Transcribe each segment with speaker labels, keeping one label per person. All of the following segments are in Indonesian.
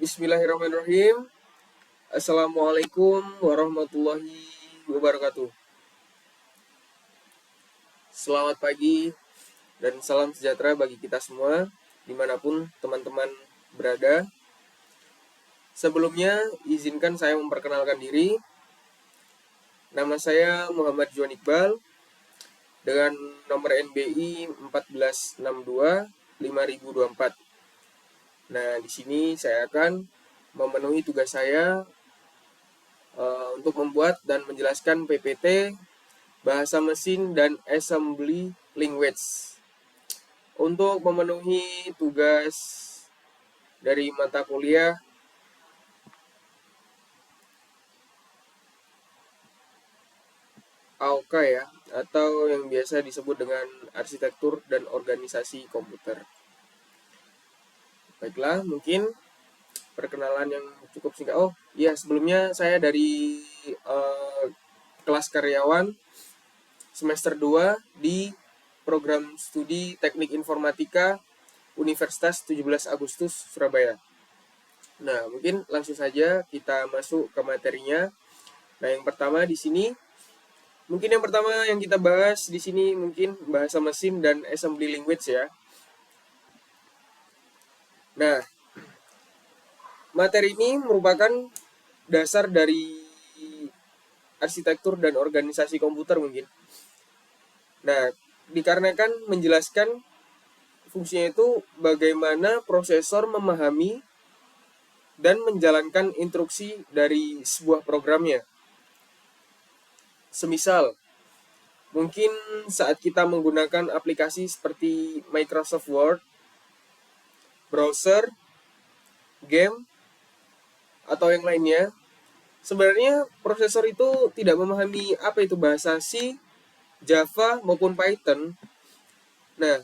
Speaker 1: Bismillahirrahmanirrahim. Assalamualaikum warahmatullahi wabarakatuh. Selamat pagi dan salam sejahtera bagi kita semua, dimanapun teman-teman berada. Sebelumnya, izinkan saya memperkenalkan diri. Nama saya Muhammad Juan Iqbal dengan nomor NBI 1462-5024. Nah, di sini saya akan memenuhi tugas saya untuk membuat dan menjelaskan PPT Bahasa Mesin dan Assembly Language. Untuk memenuhi tugas dari mata kuliah AOK ya, atau yang biasa disebut dengan Arsitektur dan Organisasi Komputer. Baiklah, mungkin perkenalan yang cukup singkat. Oh iya, sebelumnya saya dari kelas karyawan semester 2 di program studi Teknik Informatika Universitas 17 Agustus Surabaya. Nah, mungkin langsung saja kita masuk ke materinya. Nah, yang pertama di sini yang pertama yang kita bahas di sini mungkin bahasa mesin dan assembly language ya. Nah, materi ini merupakan dasar dari arsitektur dan organisasi komputer mungkin. Nah, dikarenakan menjelaskan fungsinya itu bagaimana prosesor memahami dan menjalankan instruksi dari sebuah programnya. Semisal, mungkin saat kita menggunakan aplikasi seperti Microsoft Word, browser, game, atau yang lainnya, sebenarnya prosesor itu tidak memahami apa itu bahasa C, Java, maupun Python. Nah,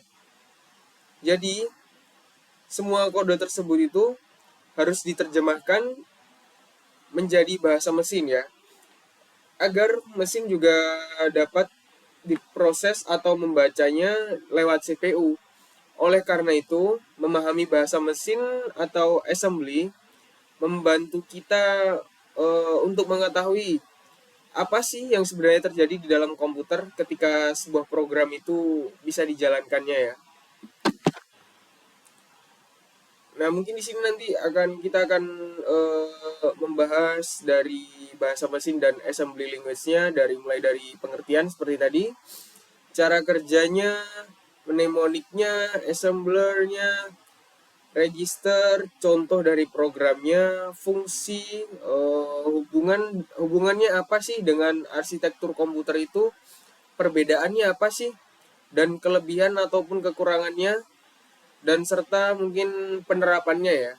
Speaker 1: jadi semua kode tersebut itu harus diterjemahkan menjadi bahasa mesin ya, agar mesin juga dapat diproses atau membacanya lewat CPU. Oleh karena itu, memahami bahasa mesin atau assembly membantu kita untuk mengetahui apa sih yang sebenarnya terjadi di dalam komputer ketika sebuah program itu bisa dijalankannya ya. Nah, mungkin di sini nanti kita akan membahas dari bahasa mesin dan assembly language-nya mulai dari pengertian seperti tadi, cara kerjanya, mnemoniknya, assembler-nya, register, contoh dari programnya, fungsi, hubungannya apa sih dengan arsitektur komputer itu, perbedaannya apa sih, dan kelebihan ataupun kekurangannya, dan serta mungkin penerapannya ya.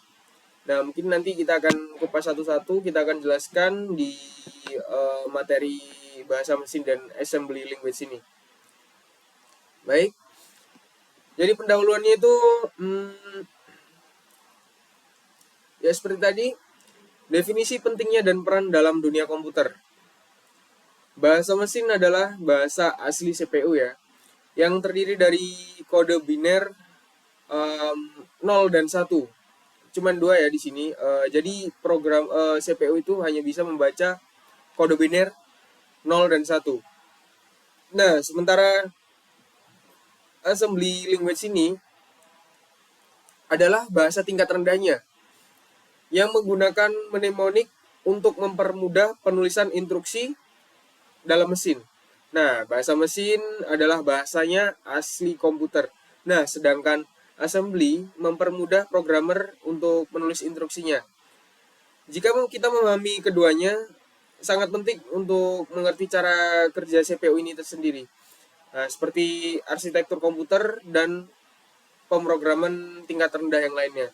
Speaker 1: Nah, mungkin nanti kita akan kupas satu-satu, kita akan jelaskan di materi bahasa mesin dan assembly language ini. Baik, jadi pendahuluannya itu ya seperti tadi, definisi pentingnya dan peran dalam dunia komputer. Bahasa mesin adalah bahasa asli CPU ya, yang terdiri dari kode biner 0 dan 1. Cuman 2 ya di sini. Jadi program CPU itu hanya bisa membaca kode biner 0 dan 1. Nah, sementara assembly language ini adalah bahasa tingkat rendahnya yang menggunakan mnemonik untuk mempermudah penulisan instruksi dalam mesin. Nah, bahasa mesin adalah bahasanya asli komputer. Nah, sedangkan assembly mempermudah programmer untuk menulis instruksinya. Jika kita memahami keduanya, sangat penting untuk mengerti cara kerja CPU ini tersendiri. Nah, seperti arsitektur komputer dan pemrograman tingkat rendah yang lainnya.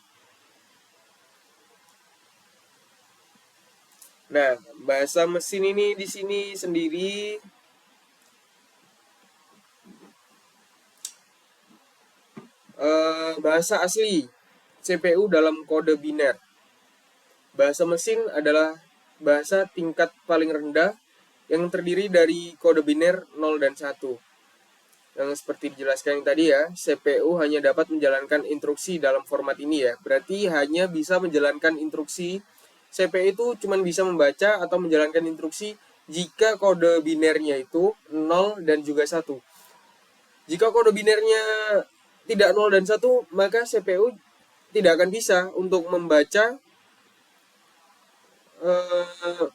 Speaker 1: Nah, bahasa mesin ini di sini sendiri bahasa asli CPU dalam kode biner. Bahasa mesin adalah bahasa tingkat paling rendah yang terdiri dari kode biner 0 dan 1. Yang seperti dijelaskan yang tadi ya, CPU hanya dapat menjalankan instruksi dalam format ini ya. Berarti hanya bisa menjalankan instruksi. CPU itu cuma bisa membaca atau menjalankan instruksi jika kode binernya itu 0 dan juga 1. Jika kode binernya tidak 0 dan 1, maka CPU tidak akan bisa untuk membaca eh,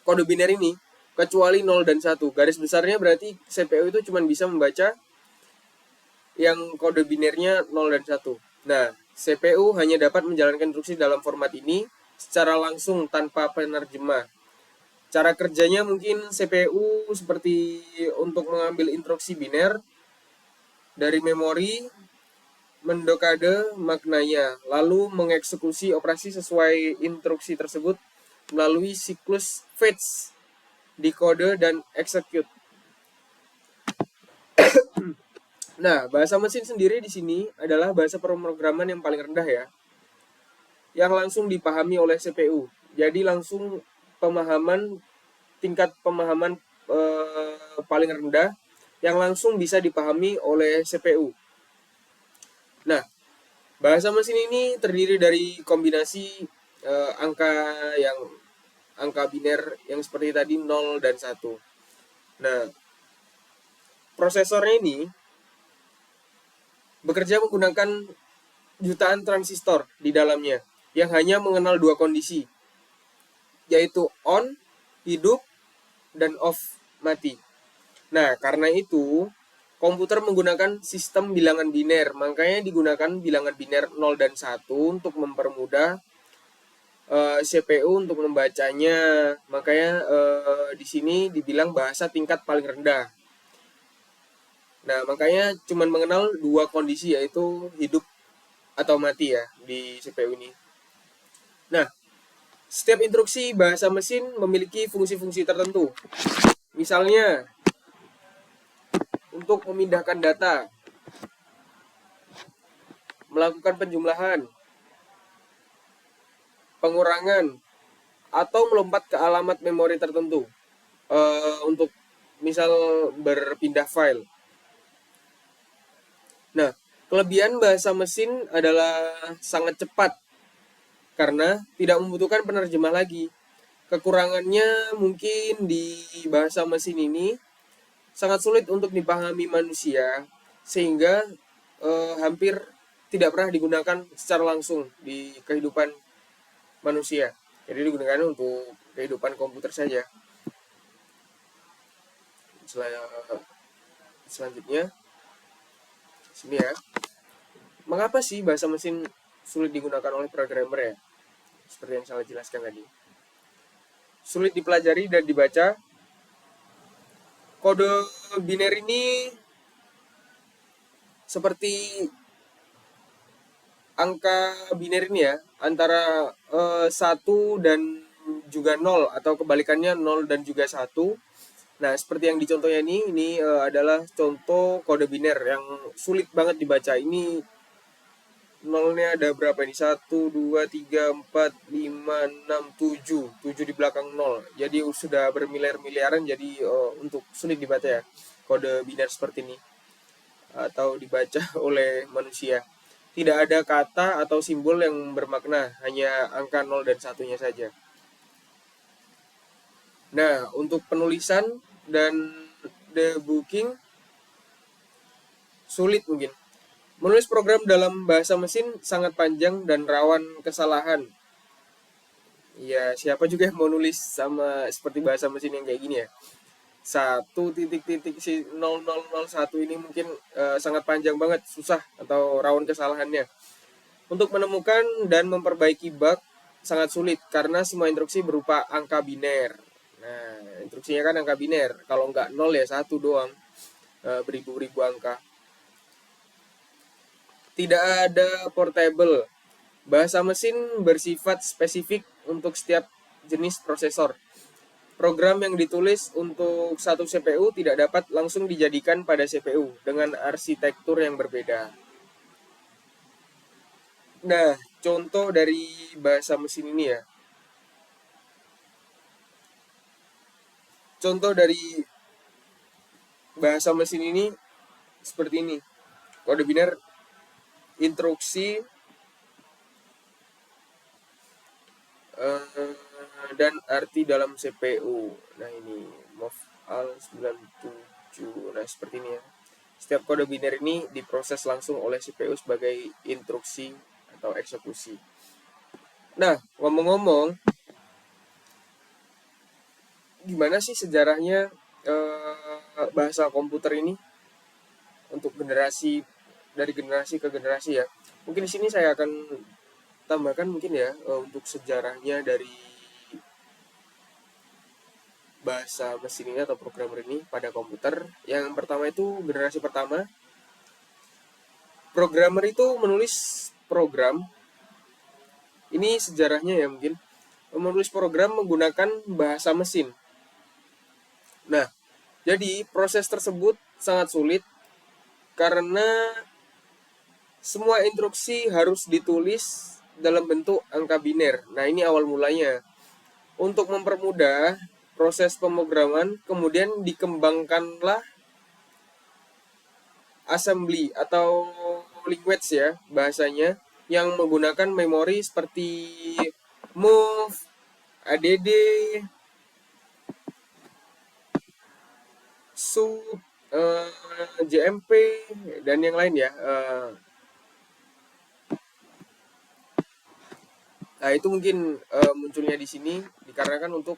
Speaker 1: kode biner ini kecuali 0 dan 1. Garis besarnya berarti CPU itu cuma bisa membaca yang kode binernya 0 dan 1. Nah, CPU hanya dapat menjalankan instruksi dalam format ini secara langsung tanpa penerjemah. Cara kerjanya mungkin CPU seperti untuk mengambil instruksi biner dari memori, mendekode maknanya, lalu mengeksekusi operasi sesuai instruksi tersebut melalui siklus fetch, decode, dan execute. Nah, bahasa mesin sendiri di sini adalah bahasa pemrograman yang paling rendah ya, yang langsung dipahami oleh CPU. Jadi langsung tingkat pemahaman paling rendah yang langsung bisa dipahami oleh CPU. Nah, bahasa mesin ini terdiri dari kombinasi angka biner yang seperti tadi 0 dan 1. Nah, prosesornya ini bekerja menggunakan jutaan transistor di dalamnya yang hanya mengenal dua kondisi, yaitu on, hidup, dan off, mati. Nah, karena itu, komputer menggunakan sistem bilangan biner, makanya digunakan bilangan biner 0 dan 1 untuk mempermudah CPU untuk membacanya. Makanya di sini dibilang bahasa tingkat paling rendah. Nah, makanya cuma mengenal dua kondisi, yaitu hidup atau mati ya di CPU ini. Nah, setiap instruksi bahasa mesin memiliki fungsi-fungsi tertentu. Misalnya, untuk memindahkan data, melakukan penjumlahan, pengurangan, atau melompat ke alamat memori tertentu. Untuk misal berpindah file. Nah, kelebihan bahasa mesin adalah sangat cepat karena tidak membutuhkan penerjemah lagi. Kekurangannya mungkin di bahasa mesin ini sangat sulit untuk dipahami manusia sehingga hampir tidak pernah digunakan secara langsung di kehidupan manusia. Jadi digunakan untuk kehidupan komputer saja. Selanjutnya sini ya. Mengapa sih bahasa mesin sulit digunakan oleh programmer ya? Seperti yang saya jelaskan tadi. Sulit dipelajari dan dibaca. Kode biner ini seperti angka biner ini ya, antara 1 dan juga 0 atau kebalikannya 0 dan juga 1. Nah, seperti yang dicontohnya ini adalah contoh kode biner yang sulit banget dibaca. Ini nolnya ada berapa ini? 1, 2, 3, 4, 5, 6, 7. 7 di belakang 0. Jadi sudah bermiliar-miliaran, jadi untuk sulit dibaca ya kode biner seperti ini atau dibaca oleh manusia. Tidak ada kata atau simbol yang bermakna, hanya angka 0 dan 1-nya saja. Nah, untuk penulisan dan debugging sulit mungkin. Menulis program dalam bahasa mesin sangat panjang dan rawan kesalahan. Ya, siapa juga yang mau nulis sama seperti bahasa mesin yang kayak gini ya. 1 ini mungkin sangat panjang banget, susah atau rawan kesalahannya. Untuk menemukan dan memperbaiki bug sangat sulit karena semua instruksi berupa angka biner. Nah, instruksinya kan angka biner. Kalau nggak 0 ya 1 doang. Beribu-ribu angka. Tidak ada portable. Bahasa mesin bersifat spesifik untuk setiap jenis prosesor. Program yang ditulis untuk satu CPU tidak dapat langsung dijadikan pada CPU dengan arsitektur yang berbeda. Nah, contoh dari bahasa mesin ini ya. Contoh dari bahasa mesin ini seperti ini. Kode biner instruksi dan arti dalam CPU. Nah ini MOV AL97. Nah seperti ini ya. Setiap kode biner ini diproses langsung oleh CPU sebagai instruksi atau eksekusi. Nah, ngomong-ngomong, gimana sih sejarahnya bahasa komputer ini untuk dari generasi ke generasi ya? Mungkin di sini saya akan tambahkan mungkin ya untuk sejarahnya dari bahasa mesin ini atau programmer ini pada komputer. Yang pertama itu generasi pertama, programmer itu menulis program. Ini sejarahnya ya mungkin menulis program menggunakan bahasa mesin. Nah, jadi proses tersebut sangat sulit karena semua instruksi harus ditulis dalam bentuk angka biner. Nah, ini awal mulanya. Untuk mempermudah proses pemrograman, kemudian dikembangkanlah assembly atau language ya bahasanya yang menggunakan memori seperti move, add, sub, jmp dan yang lain ya. Nah itu mungkin munculnya di sini dikarenakan untuk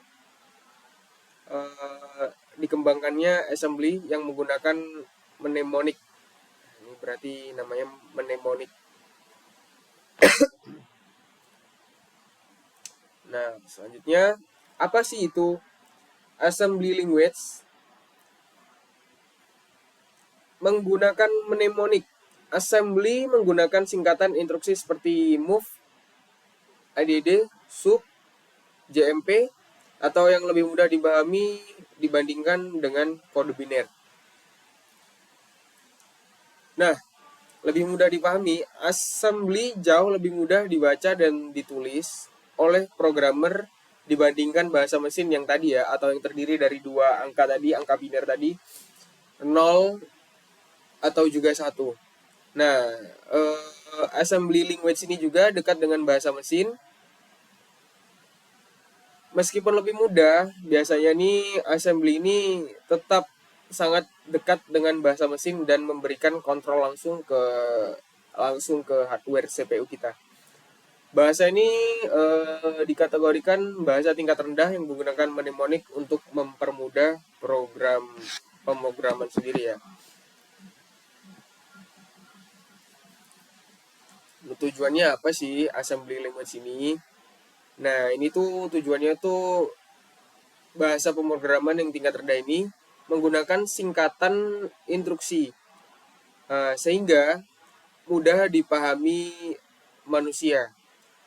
Speaker 1: dikembangkannya assembly yang menggunakan mnemonic. Ini berarti namanya mnemonic. Nah selanjutnya apa sih itu assembly language? Menggunakan mnemonic. Assembly menggunakan singkatan instruksi seperti move, add, sub, jmp, atau yang lebih mudah dipahami dibandingkan dengan kode biner. Nah, lebih mudah dipahami, assembly jauh lebih mudah dibaca dan ditulis oleh programmer dibandingkan bahasa mesin yang tadi ya, atau yang terdiri dari dua angka tadi, angka biner tadi, 0 atau juga 1. Nah, assembly language ini juga dekat dengan bahasa mesin. Meskipun lebih mudah, biasanya nih assembly ini tetap sangat dekat dengan bahasa mesin dan memberikan kontrol langsung ke hardware CPU kita. Bahasa ini dikategorikan bahasa tingkat rendah yang menggunakan mnemonic untuk mempermudah pemrograman sendiri ya. Tujuannya apa sih assembly language ini? Nah, ini tuh tujuannya tuh bahasa pemrograman yang tingkat rendah ini menggunakan singkatan instruksi sehingga mudah dipahami manusia.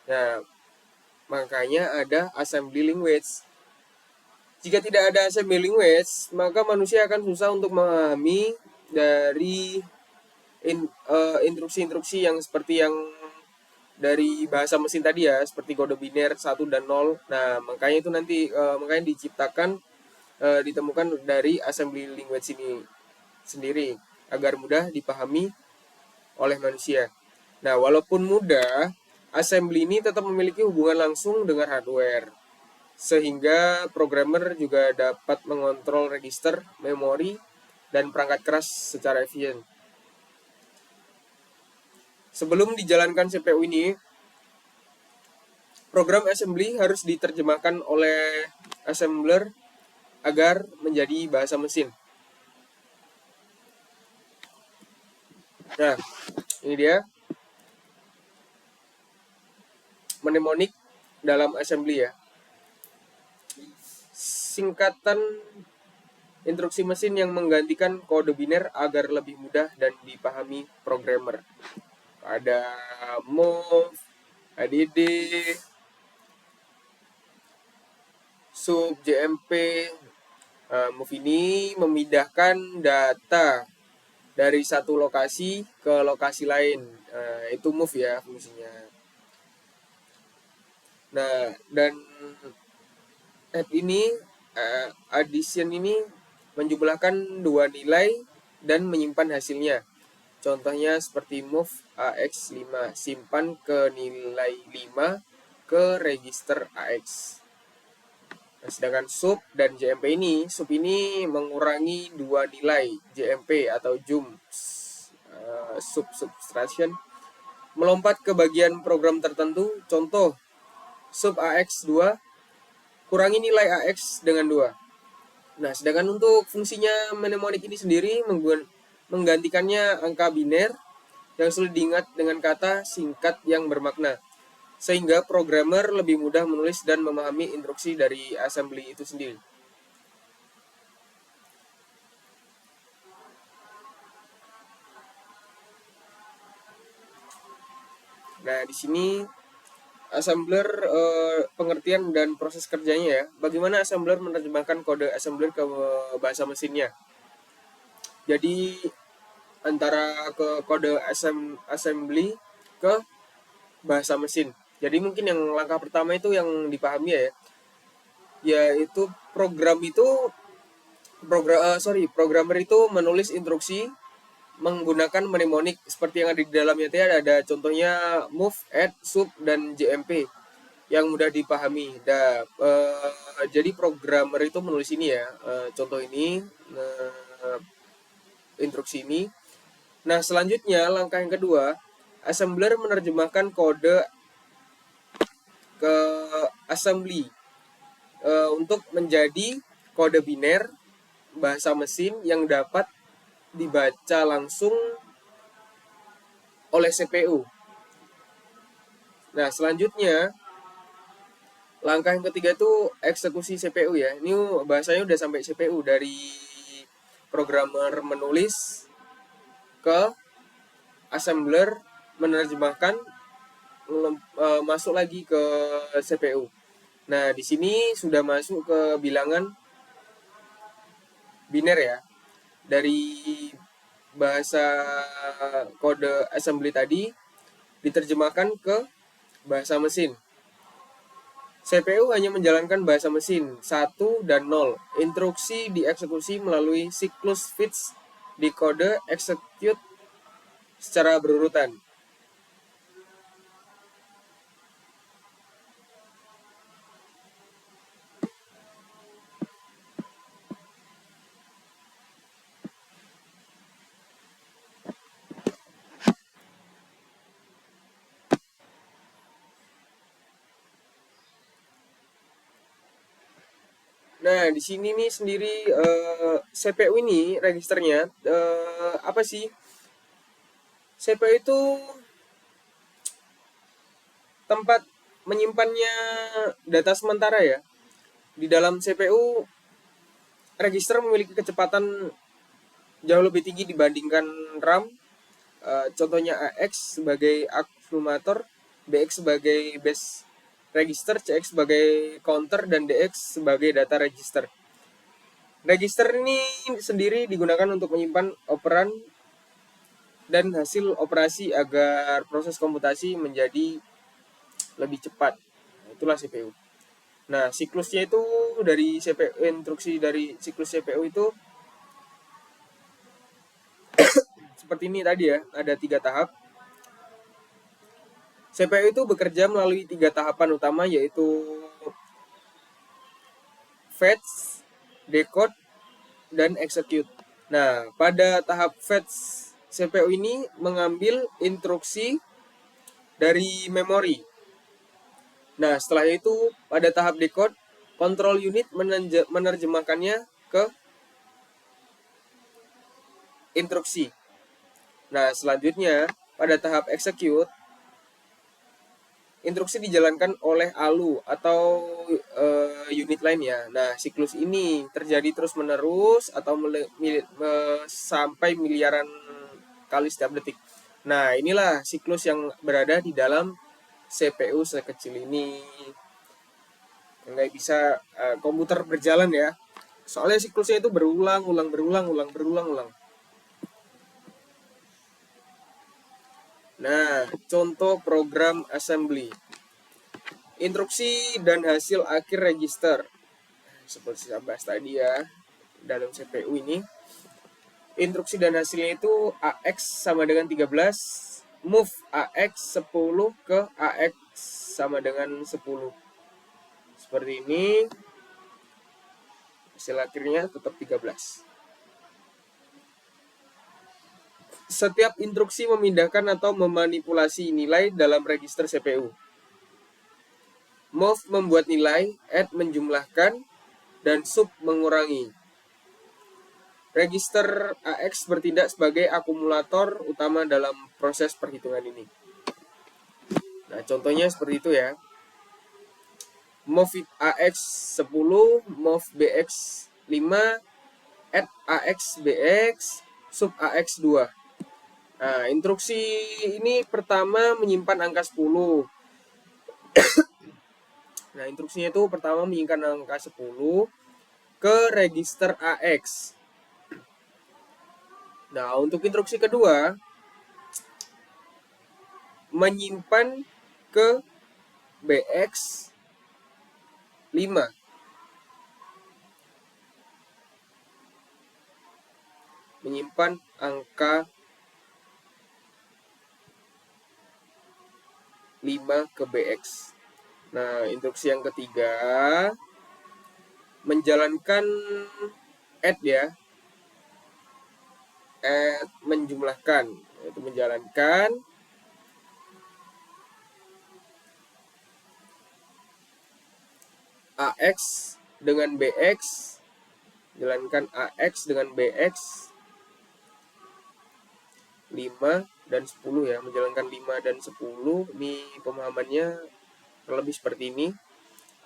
Speaker 1: Nah, makanya ada assembly language. Jika tidak ada assembly language, maka manusia akan susah untuk memahami dari instruksi-instruksi yang seperti yang dari bahasa mesin tadi ya, seperti kode biner 1 dan 0. Nah, makanya itu nanti makanya diciptakan ditemukan dari assembly language ini sendiri agar mudah dipahami oleh manusia. Nah, walaupun mudah, assembly ini tetap memiliki hubungan langsung dengan hardware. Sehingga programmer juga dapat mengontrol register, memori, dan perangkat keras secara efisien. Sebelum dijalankan CPU ini, program assembly harus diterjemahkan oleh assembler agar menjadi bahasa mesin. Nah, ini dia mnemonic dalam assembly ya. Singkatan instruksi mesin yang menggantikan kode biner agar lebih mudah dan dipahami programmer. Ada move, add, sub, jmp. Move ini memindahkan data dari satu lokasi ke lokasi lain. Itu move ya fungsinya. Nah, dan add ini, addition ini menjumlahkan dua nilai dan menyimpan hasilnya. Contohnya seperti move AX5, simpan ke nilai 5 ke register AX. Nah, sedangkan sub dan JMP ini, sub ini mengurangi dua nilai JMP atau jump subtraction, melompat ke bagian program tertentu. Contoh, sub AX2 kurangi nilai AX dengan 2. Nah, sedangkan untuk fungsinya mnemonic ini sendiri menggantikannya angka biner yang sulit diingat dengan kata singkat yang bermakna, sehingga programmer lebih mudah menulis dan memahami instruksi dari assembly itu sendiri. Nah, di sini assembler pengertian dan proses kerjanya ya. Bagaimana assembler menerjemahkan kode assembler ke bahasa mesinnya. Jadi antara ke kode assembly ke bahasa mesin. Jadi mungkin yang langkah pertama itu yang dipahami ya, yaitu programmer itu menulis instruksi menggunakan mnemonic seperti yang ada di dalamnya tadi ada contohnya move, add, sub, dan JMP yang mudah dipahami. Jadi programmer itu menulis ini ya, contoh ini, instruksi ini. Nah, selanjutnya langkah yang kedua, assembler menerjemahkan kode ke assembly untuk menjadi kode biner bahasa mesin yang dapat dibaca langsung oleh CPU. Nah, selanjutnya langkah yang ketiga itu eksekusi CPU ya. Ini bahasanya udah sampai CPU, dari programmer menulis ke assembler menerjemahkan masuk lagi ke CPU. Nah, di sini sudah masuk ke bilangan biner ya. Dari bahasa kode assembly tadi diterjemahkan ke bahasa mesin. CPU hanya menjalankan bahasa mesin 1 dan 0. Instruksi dieksekusi melalui siklus fetch di kode execute secara berurutan. Nah, di sini nih sendiri CPU ini registernya apa sih? CPU itu tempat menyimpannya data sementara ya. Di dalam CPU, register memiliki kecepatan jauh lebih tinggi dibandingkan RAM. Contohnya AX sebagai akumulator, BX sebagai base register, CX sebagai counter, dan DX sebagai data register. Register ini sendiri digunakan untuk menyimpan operan dan hasil operasi agar proses komputasi menjadi lebih cepat. Itulah CPU. Nah, siklusnya itu dari CPU, instruksi dari siklus CPU itu seperti ini tadi ya, ada 3 tahap. CPU itu bekerja melalui 3 tahapan utama, yaitu fetch, decode, dan execute. Nah, pada tahap fetch, CPU ini mengambil instruksi dari memori. Nah, setelah itu pada tahap decode, control unit menerjemahkannya ke instruksi. Nah, selanjutnya pada tahap execute, instruksi dijalankan oleh ALU atau unit lainnya. Nah, siklus ini terjadi terus-menerus atau sampai miliaran kali setiap detik. Nah, inilah siklus yang berada di dalam CPU sekecil ini. Nggak bisa komputer berjalan ya. Soalnya siklusnya itu berulang. Nah, contoh program assembly. Instruksi dan hasil akhir register. Seperti saya bahas tadi ya. dalam CPU ini. Instruksi dan hasilnya itu AX sama dengan 13, move AX 10 ke AX sama dengan 10. Seperti ini. Hasil akhirnya tetap 13. Setiap instruksi memindahkan atau memanipulasi nilai dalam register CPU. Move membuat nilai, add menjumlahkan, dan sub mengurangi. Register AX bertindak sebagai akumulator utama dalam proses perhitungan ini. Nah, contohnya seperti itu ya. Move AX 10, move BX 5, add AX BX, sub AX 2. Nah, instruksi ini pertama menyimpan angka 10. Nah, instruksinya itu pertama menyimpan angka 10 ke register AX. Nah, untuk instruksi kedua menyimpan ke BX 5. Menyimpan angka 5 ke BX. Nah, instruksi yang ketiga menjalankan add ya. Add menjumlahkan, yaitu menjalankan AX dengan BX, jalankan AX dengan BX 5 dan 10 ya, menjalankan 5 dan 10. Ini pemahamannya lebih seperti ini.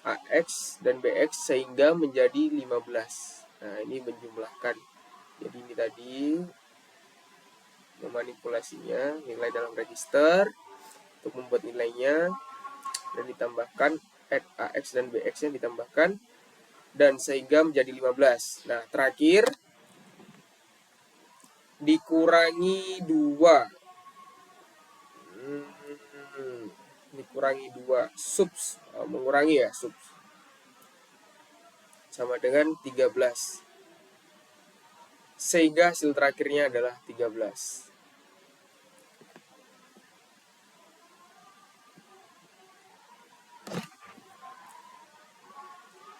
Speaker 1: AX dan BX sehingga menjadi 15. Nah, ini menjumlahkan. Jadi ini tadi memanipulasinya, nilai dalam register untuk membuat nilainya dan ditambahkan add AX dan BX nya ditambahkan dan sehingga menjadi 15. Nah, terakhir dikurangi 2. Dikurangi 2 subs, mengurangi ya, subs sama dengan 13. Sehingga hasil terakhirnya adalah 13.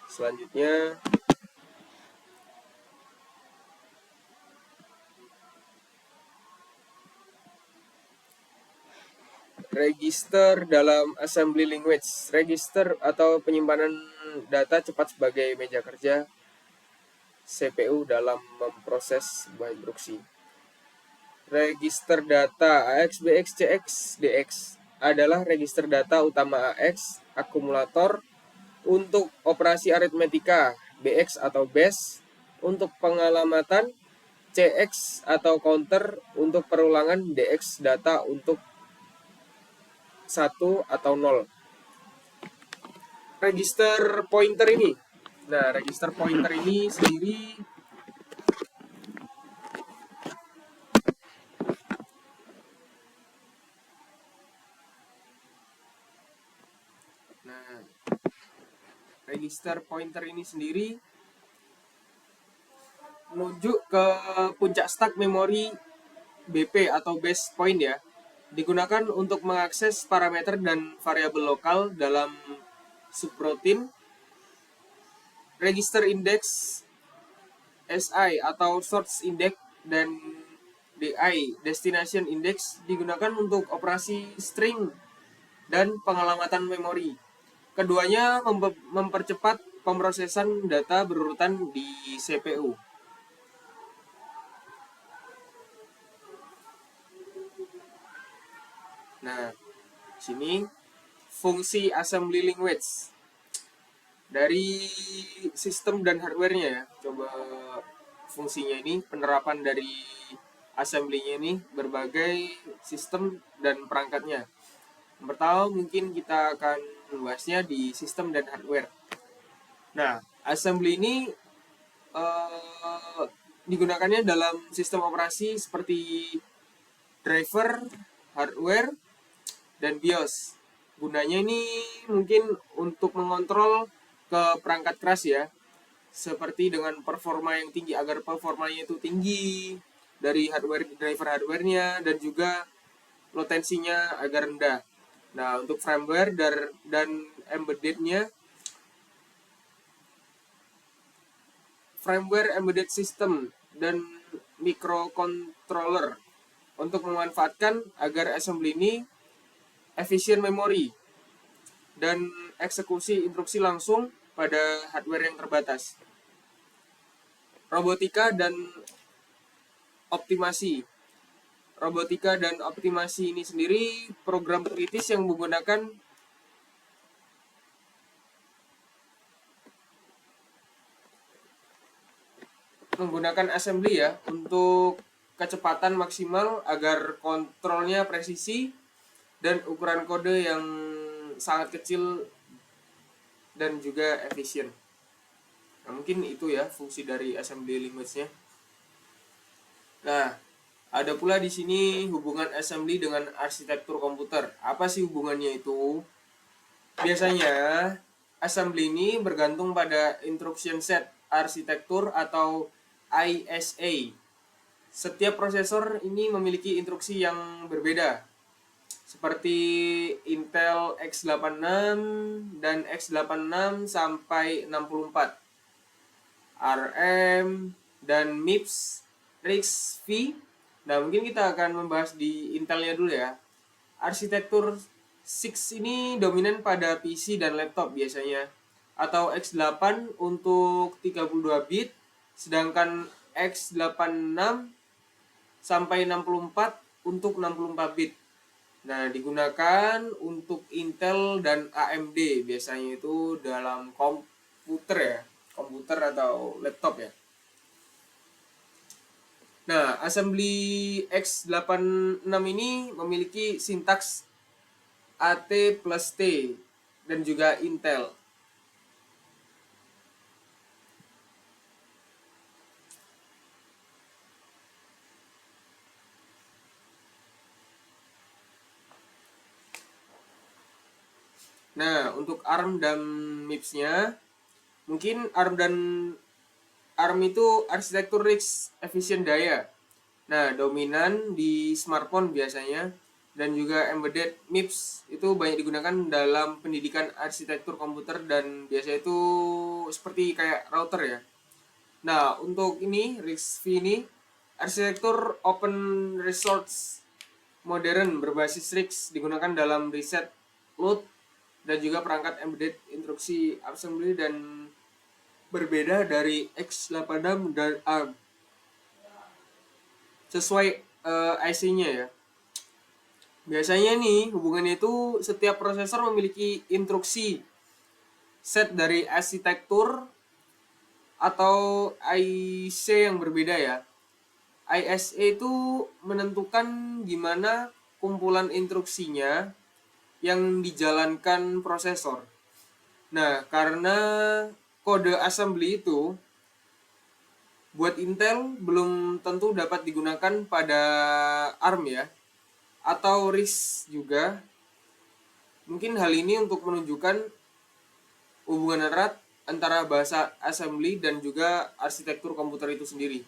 Speaker 1: Selanjutnya register dalam assembly language. Register atau penyimpanan data cepat sebagai meja kerja CPU dalam memproses sebuah instruksi. Register data AX, BX, CX, DX adalah register data utama AX, akumulator untuk operasi aritmetika, BX atau base untuk pengalamatan, CX atau counter untuk perulangan, DX data untuk 1 atau 0. Register pointer ini. Nah, register pointer ini sendiri register pointer ini sendiri menuju ke puncak stack memori BP atau base point ya. Digunakan untuk mengakses parameter dan variabel lokal dalam subroutine. Register index SI atau source index dan DI destination index digunakan untuk operasi string dan pengalamatan memori. Keduanya mempercepat pemrosesan data berurutan di CPU. Nah, sini fungsi assembly language dari sistem dan hardware-nya ya. Coba fungsinya ini, penerapan dari assembly-nya ini, berbagai sistem dan perangkatnya. Yang pertama mungkin kita akan membahasnya di sistem dan hardware. Nah, assembly ini digunakannya dalam sistem operasi seperti driver, hardware, dan BIOS. Gunanya ini mungkin untuk mengontrol ke perangkat keras ya. seperti dengan performa yang tinggi, agar performanya itu tinggi dari driver hardware-nya, dan juga latensinya agar rendah. Nah, untuk firmware dan embedded-nya, firmware embedded system dan microcontroller untuk memanfaatkan agar assembly ini efisien memori dan eksekusi instruksi langsung pada hardware yang terbatas. Robotika dan optimasi. Robotika dan optimasi ini sendiri program kritis yang menggunakan assembly ya untuk kecepatan maksimal agar kontrolnya presisi dan ukuran kode yang sangat kecil dan juga efisien. Nah, mungkin itu ya fungsi dari assembly language-nya. Nah, ada pula di sini hubungan assembly dengan arsitektur komputer. Apa sih hubungannya itu? Biasanya assembly ini bergantung pada instruction set arsitektur atau ISA. Setiap prosesor ini memiliki instruksi yang berbeda, seperti Intel x86 dan x86 sampai 64, ARM dan MIPS RISC-V. Nah, mungkin kita akan membahas di Intelnya dulu ya. Arsitektur 6 ini dominan pada PC dan laptop biasanya, atau x8 untuk 32 bit, sedangkan x86 sampai 64 untuk 64 bit. Nah, digunakan untuk Intel dan AMD biasanya itu dalam komputer atau laptop ya. Nah, assembly x86 ini memiliki sintaks AT plus T dan juga Intel. Nah, untuk ARM dan MIPS-nya, mungkin ARM itu arsitektur RISC efisien daya. Nah, dominan di smartphone biasanya, dan juga embedded MIPS itu banyak digunakan dalam pendidikan arsitektur komputer dan biasanya itu seperti kayak router ya. Nah, untuk ini RISC-V ini arsitektur open resource modern berbasis RISC digunakan dalam riset, load, dan juga perangkat embedded instruksi assembly dan berbeda dari x86 dan ARM. Sesuai IC-nya ya. Biasanya nih hubungannya itu setiap prosesor memiliki instruksi set dari arsitektur atau IC yang berbeda ya. ISA itu menentukan gimana kumpulan instruksinya yang dijalankan prosesor. Nah, karena kode assembly itu buat Intel belum tentu dapat digunakan pada ARM ya, atau RISC juga. Mungkin hal ini untuk menunjukkan hubungan erat antara bahasa assembly dan juga arsitektur komputer itu sendiri.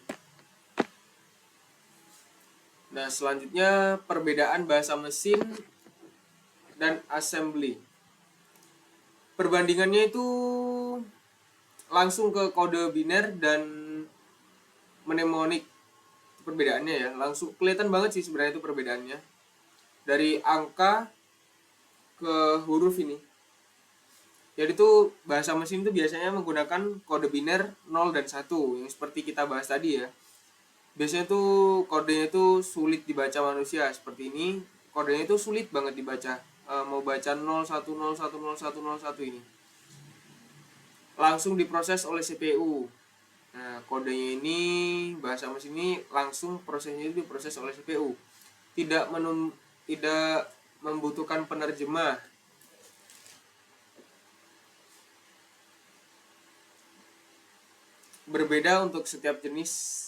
Speaker 1: Nah, selanjutnya perbedaan bahasa mesin dan assembly. Perbandingannya itu langsung ke kode biner dan mnemonik. Perbedaannya ya, langsung kelihatan banget sih sebenarnya itu perbedaannya. Dari angka ke huruf ini. Jadi itu bahasa mesin itu biasanya menggunakan kode biner 0 dan 1 yang seperti kita bahas tadi ya. Biasanya tuh kodenya itu sulit dibaca manusia seperti ini. Kodenya itu sulit banget dibaca. Mau baca 01010101 ini. Langsung diproses oleh CPU. Nah, kodenya ini bahasa mesin ini langsung prosesnya itu diproses oleh CPU. Tidak membutuhkan penerjemah. Berbeda untuk setiap jenis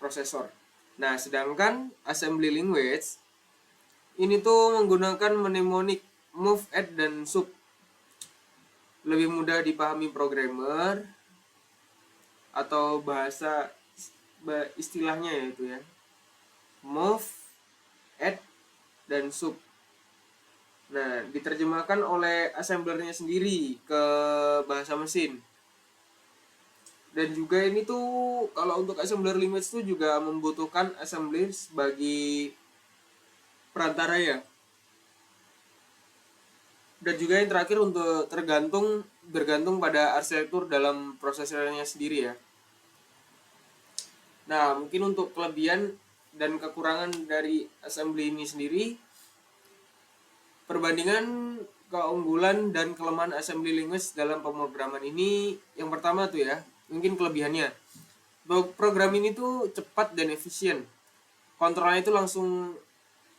Speaker 1: prosesor. Nah, sedangkan assembly language ini tuh menggunakan mnemonik move, add, dan sub. Lebih mudah dipahami programmer atau bahasa istilahnya yaitu ya move, add, dan sub. Nah, diterjemahkan oleh assemblernya sendiri ke bahasa mesin. Dan juga ini tuh kalau untuk assembler language tuh juga membutuhkan assembler sebagai perantara ya. Dan juga yang terakhir untuk bergantung pada arsitektur dalam prosesornya sendiri ya. Nah, mungkin untuk kelebihan dan kekurangan dari assembly ini sendiri, perbandingan keunggulan dan kelemahan assembly language dalam pemrograman ini, yang pertama tuh ya, mungkin kelebihannya. Program ini tuh cepat dan efisien. Kontrolnya itu langsung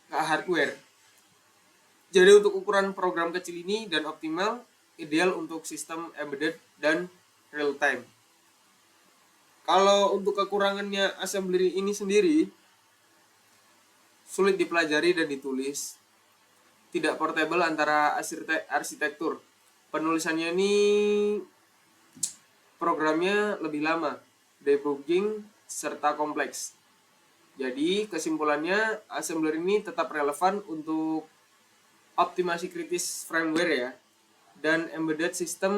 Speaker 1: ke hardware. Jadi untuk ukuran program kecil ini dan optimal, ideal untuk sistem embedded dan real time. Kalau untuk kekurangannya assembly ini sendiri, sulit dipelajari dan ditulis, tidak portable antara arsitektur. Penulisannya ini programnya lebih lama, debugging serta kompleks. Jadi kesimpulannya assembler ini tetap relevan untuk optimasi kritis firmware ya dan embedded system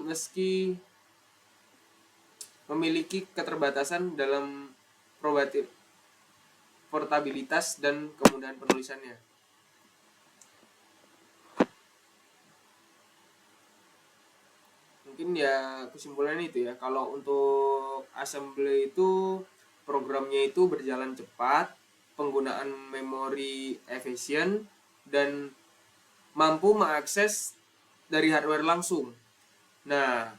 Speaker 1: meski memiliki keterbatasan dalam portabilitas dan kemudahan penulisannya. Mungkin ya kesimpulannya itu ya, kalau untuk assembly itu programnya itu berjalan cepat, penggunaan memori efisien, dan mampu mengakses dari hardware langsung. Nah,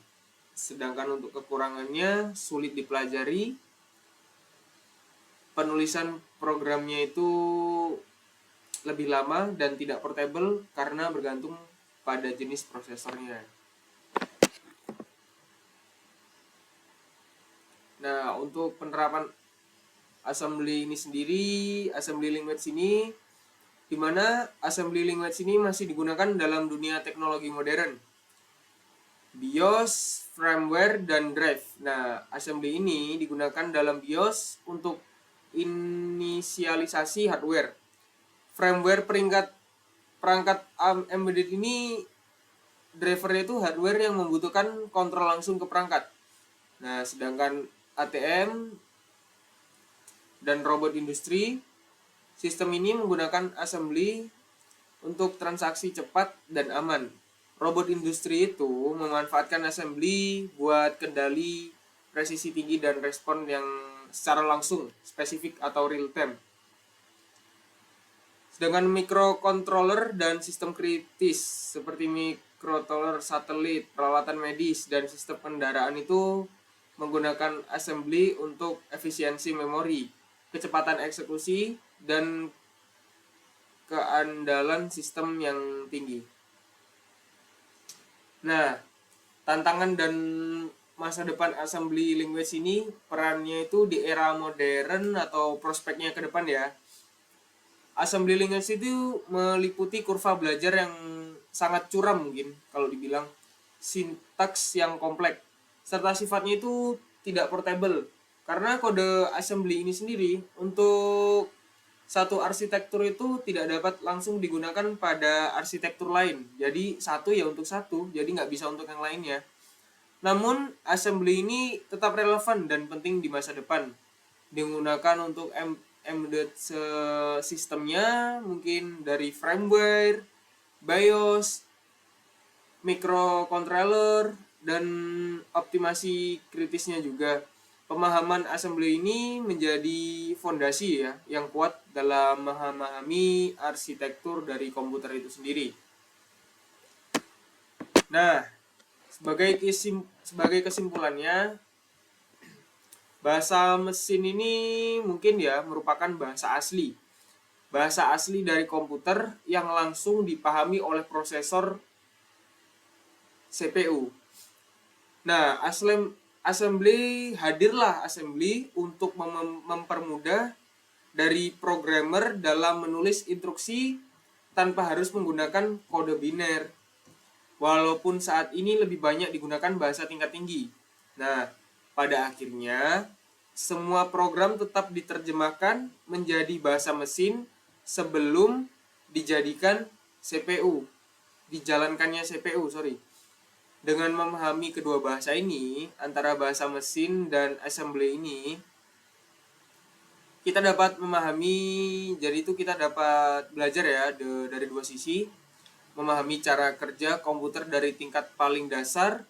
Speaker 1: sedangkan untuk kekurangannya sulit dipelajari, penulisan programnya itu lebih lama dan tidak portable karena bergantung pada jenis prosesornya. Nah, untuk penerapan assembly ini sendiri, assembly language ini, di mana assembly language ini masih digunakan dalam dunia teknologi modern, BIOS, firmware, dan drive. Nah, assembly ini digunakan dalam BIOS untuk inisialisasi hardware. Firmware perangkat embedded ini, drivernya itu hardware yang membutuhkan kontrol langsung ke perangkat. Nah, sedangkan ATM dan robot industri, sistem ini menggunakan assembly untuk transaksi cepat dan aman. Robot industri itu memanfaatkan assembly buat kendali presisi tinggi dan respon yang secara langsung, spesifik atau real time. Sedangkan microcontroller dan sistem kritis seperti microcontroller satelit, peralatan medis, dan sistem kendaraan itu menggunakan assembly untuk efisiensi memori, kecepatan eksekusi, dan keandalan sistem yang tinggi. Nah, tantangan dan masa depan assembly language ini, perannya itu di era modern atau prospeknya ke depan ya. Assembly language itu meliputi kurva belajar yang sangat curam mungkin kalau dibilang, sintaks yang kompleks, serta sifatnya itu tidak portable. Karena kode assembly ini sendiri untuk satu arsitektur itu tidak dapat langsung digunakan pada arsitektur lain. Jadi satu ya untuk satu, jadi nggak bisa untuk yang lainnya. Namun assembly ini tetap relevan dan penting di masa depan. Digunakan untuk embedded sistemnya mungkin dari firmware, BIOS, microcontroller, dan optimasi kritisnya juga. Pemahaman assembly ini menjadi fondasi ya yang kuat dalam memahami arsitektur dari komputer itu sendiri. Nah, sebagai kesimpulannya, bahasa mesin ini mungkin ya merupakan bahasa asli. Bahasa asli dari komputer yang langsung dipahami oleh prosesor CPU. Nah, hadirlah assembly untuk mempermudah dari programmer dalam menulis instruksi tanpa harus menggunakan kode biner. Walaupun saat ini lebih banyak digunakan bahasa tingkat tinggi. Nah, Pada akhirnya, semua program tetap diterjemahkan menjadi bahasa mesin sebelum dijadikan CPU, dijalankannya CPU, sorry. Dengan memahami kedua bahasa ini, antara bahasa mesin dan assembly ini, kita dapat memahami, jadi itu kita dapat belajar ya dari dua sisi, memahami cara kerja komputer dari tingkat paling dasar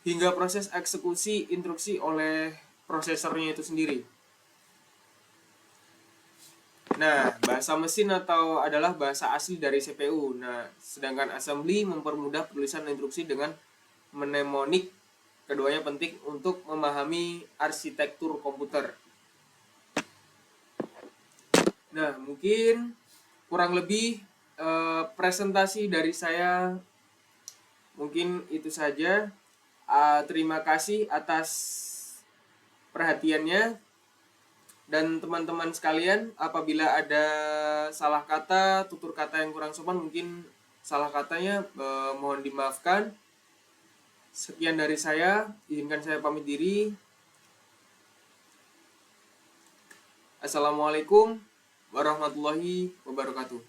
Speaker 1: hingga proses eksekusi instruksi oleh prosesornya itu sendiri. Nah, bahasa mesin adalah bahasa asli dari CPU. Nah, sedangkan assembly mempermudah penulisan instruksi dengan mnemonik. Keduanya penting untuk memahami arsitektur komputer. Nah, mungkin kurang lebih presentasi dari saya mungkin itu saja. Terima kasih atas perhatiannya. Dan teman-teman sekalian, apabila ada salah kata, tutur kata yang kurang sopan, mungkin salah katanya mohon dimaafkan. Sekian dari saya, izinkan saya pamit diri. Assalamualaikum warahmatullahi wabarakatuh.